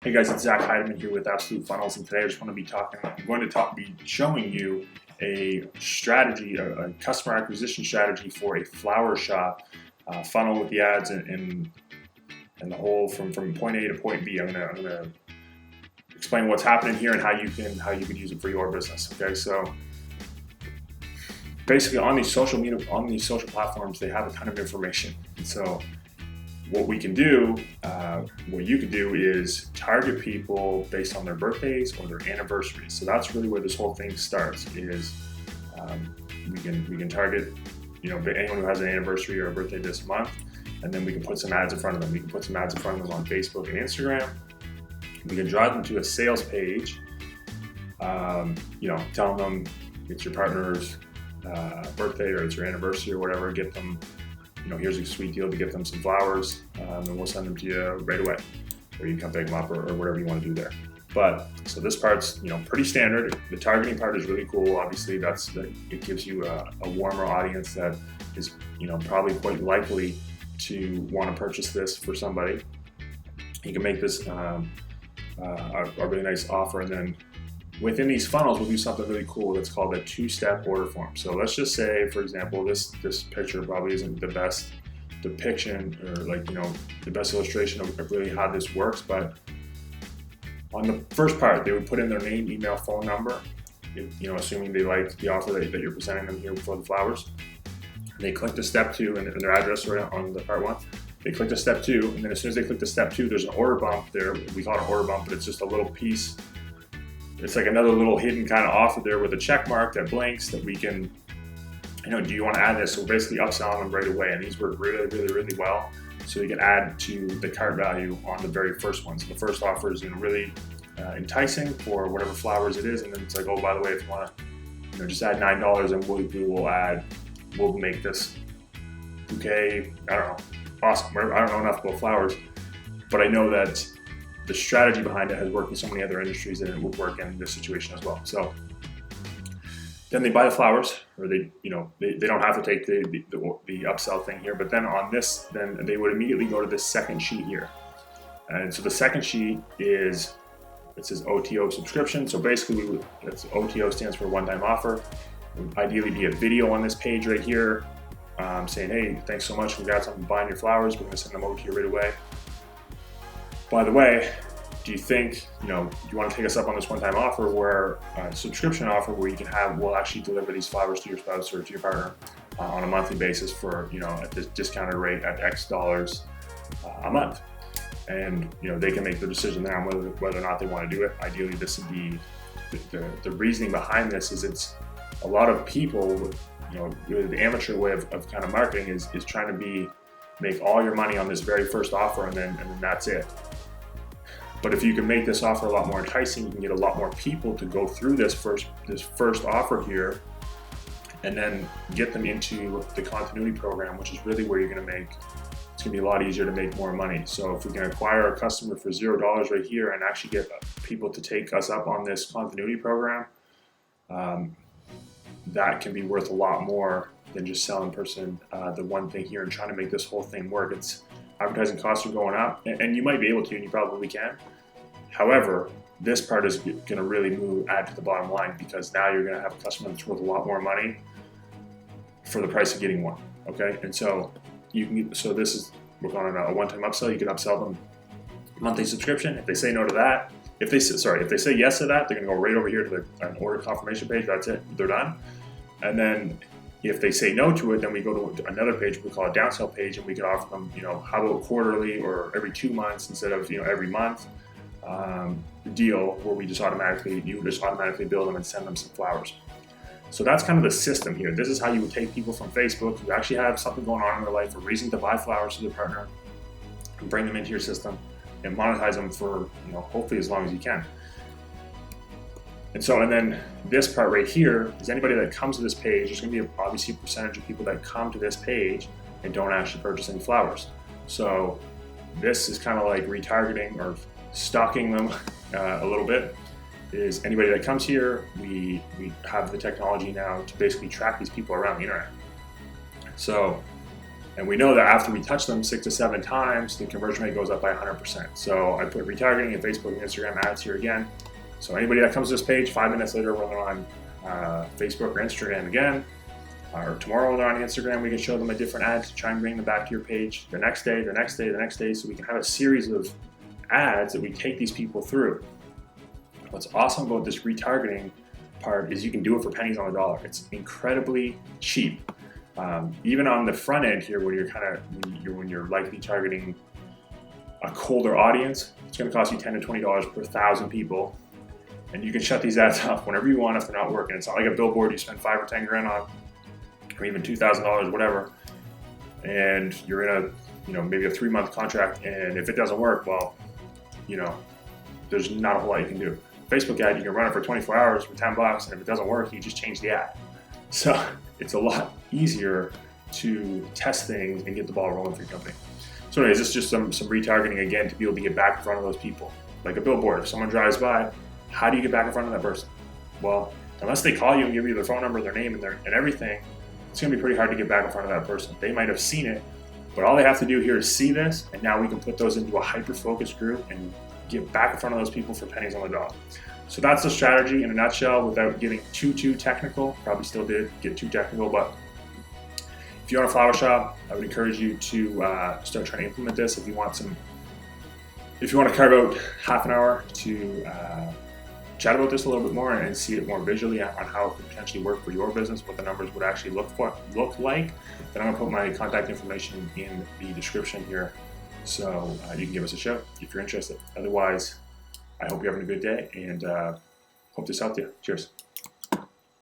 Hey guys, it's Zach Heidemann here with Absolute Funnels, and today I'm going to be showing you a strategy, a customer acquisition strategy for a flower shop funnel with the ads and the whole from point A to point B. I'm gonna explain what's happening here and how you can use it for your business. Okay, so basically on these social platforms, they have a ton of information, and so what we can do, what you can do is target people based on their birthdays or their anniversaries. So that's really where this whole thing starts. Is we can target, anyone who has an anniversary or a birthday this month, and then we can put some ads in front of them. We can put some ads in front of them on Facebook and Instagram. We can drive them to a sales page. Telling them it's your partner's birthday or it's your anniversary or whatever. Get them. Here's a sweet deal to get them some flowers, and we'll send them to you right away. Or you can come pick them up or whatever you want to do there. So this part's, pretty standard. The targeting part is really cool. Obviously, it gives you a warmer audience that is, probably quite likely to want to purchase this for somebody. You can make this a really nice offer, and then within these funnels, we'll do something really cool that's called a two-step order form. So let's just say, for example, this picture probably isn't the best depiction or the best illustration of really how this works, but on the first part, they would put in their name, email, phone number, assuming they like the offer that you're presenting them here for the flowers. They click to step 2 and their address right on the part 1. They click to step 2, and then as soon as they click to step 2, there's an order bump there. We call it an order bump, but it's just a little piece. It's like another little hidden kind of offer there with a check mark that blinks that we can, do you want to add this? So we're basically upselling them right away, and these work really, really, really well. So you can add to the cart value on the very first one. So the first offer is really enticing for whatever flowers it is, and then it's like, oh, by the way, if you want to, just add $9, and we'll make this bouquet. I don't know, awesome. I don't know enough about flowers, but I know that the strategy behind it has worked in so many other industries, and it would work in this situation as well. So then they buy the flowers, or they don't have to take the upsell thing here. But then on this, then they would immediately go to this second sheet here. And so the second sheet it says OTO subscription. So basically, OTO stands for one-time offer. It would ideally be a video on this page right here, saying, hey, thanks so much, congrats on buying your flowers. We're going to send them over to you right away. By the way, do you think, do you want to take us up on this one-time offer where subscription offer where we'll actually deliver these flowers to your spouse or to your partner on a monthly basis for, at this discounted rate at X dollars a month. And, they can make the decision there on whether or not they want to do it. Ideally, this would be, the reasoning behind this is it's a lot of people, the amateur way of kind of marketing is trying to make all your money on this very first offer and then that's it. But if you can make this offer a lot more enticing, you can get a lot more people to go through this first offer here, and then get them into the continuity program, which is really where it's going to be a lot easier to make more money. So if we can acquire a customer for $0 right here and actually get people to take us up on this continuity program, that can be worth a lot more than just selling person the one thing here and trying to make this whole thing work. Advertising costs are going up, and you might be able to, and you probably can. However, this part is going to really add to the bottom line, because now you're going to have a customer that's worth a lot more money for the price of getting one. Okay, and so we're going on a one-time upsell. You can upsell them monthly subscription. If they say no to that, if they say yes to that, they're going to go right over here to an order confirmation page. That's it, they're done. And then if they say no to it, then we go to another page we call a downsell page, and we can offer them, how about quarterly or every 2 months instead of every month deal where you just automatically bill them and send them some flowers. So that's kind of the system here. This is how you would take people from Facebook who actually have something going on in their life, a reason to buy flowers to their partner, and bring them into your system and monetize them for hopefully as long as you can. And then this part right here is anybody that comes to this page. There's going to be obviously a percentage of people that come to this page and don't actually purchase any flowers. So this is kind of like retargeting or stalking them a little bit. Is anybody that comes here, we have the technology now to basically track these people around the internet. So And we know that after we touch them 6 to 7 times, the conversion rate goes up by 100%. So I put retargeting and Facebook and Instagram ads here again. So anybody that comes to this page 5 minutes later when they're on Facebook or Instagram again, or tomorrow when they're on Instagram, we can show them a different ad to try and bring them back to your page the next day, the next day, the next day, so we can have a series of ads that we take these people through. What's awesome about this retargeting part is you can do it for pennies on the dollar. It's incredibly cheap. Even on the front end here, when you're likely targeting a colder audience, it's going to cost you $10 to $20 per 1,000 people, and you can shut these ads off whenever you want if they're not working. It's not like a billboard you spend 5 or 10 grand on, or even $2,000, whatever, and you're in a maybe a 3-month contract, and if it doesn't work, well, there's not a whole lot you can do. Facebook ad, you can run it for 24 hours for $10, and if it doesn't work, you just change the ad. So it's a lot easier to test things and get the ball rolling for your company. So anyways, this is just some retargeting again to be able to get back in front of those people. Like a billboard, if someone drives by, how do you get back in front of that person? Well, unless they call you and give you their phone number, their name, and everything, it's going to be pretty hard to get back in front of that person. They might have seen it, but all they have to do here is see this, and now we can put those into a hyper-focused group and get back in front of those people for pennies on the dollar. So that's the strategy in a nutshell without getting too technical. Probably still did get too technical, but if you own a flower shop, I would encourage you to start trying to implement this. If you want to carve out half an hour to chat about this a little bit more and see it more visually on how it could potentially work for your business, what the numbers would actually look like, then I'm going to put my contact information in the description here, so you can give us a shout if you're interested. Otherwise, I hope you're having a good day, and hope this helped you. Cheers.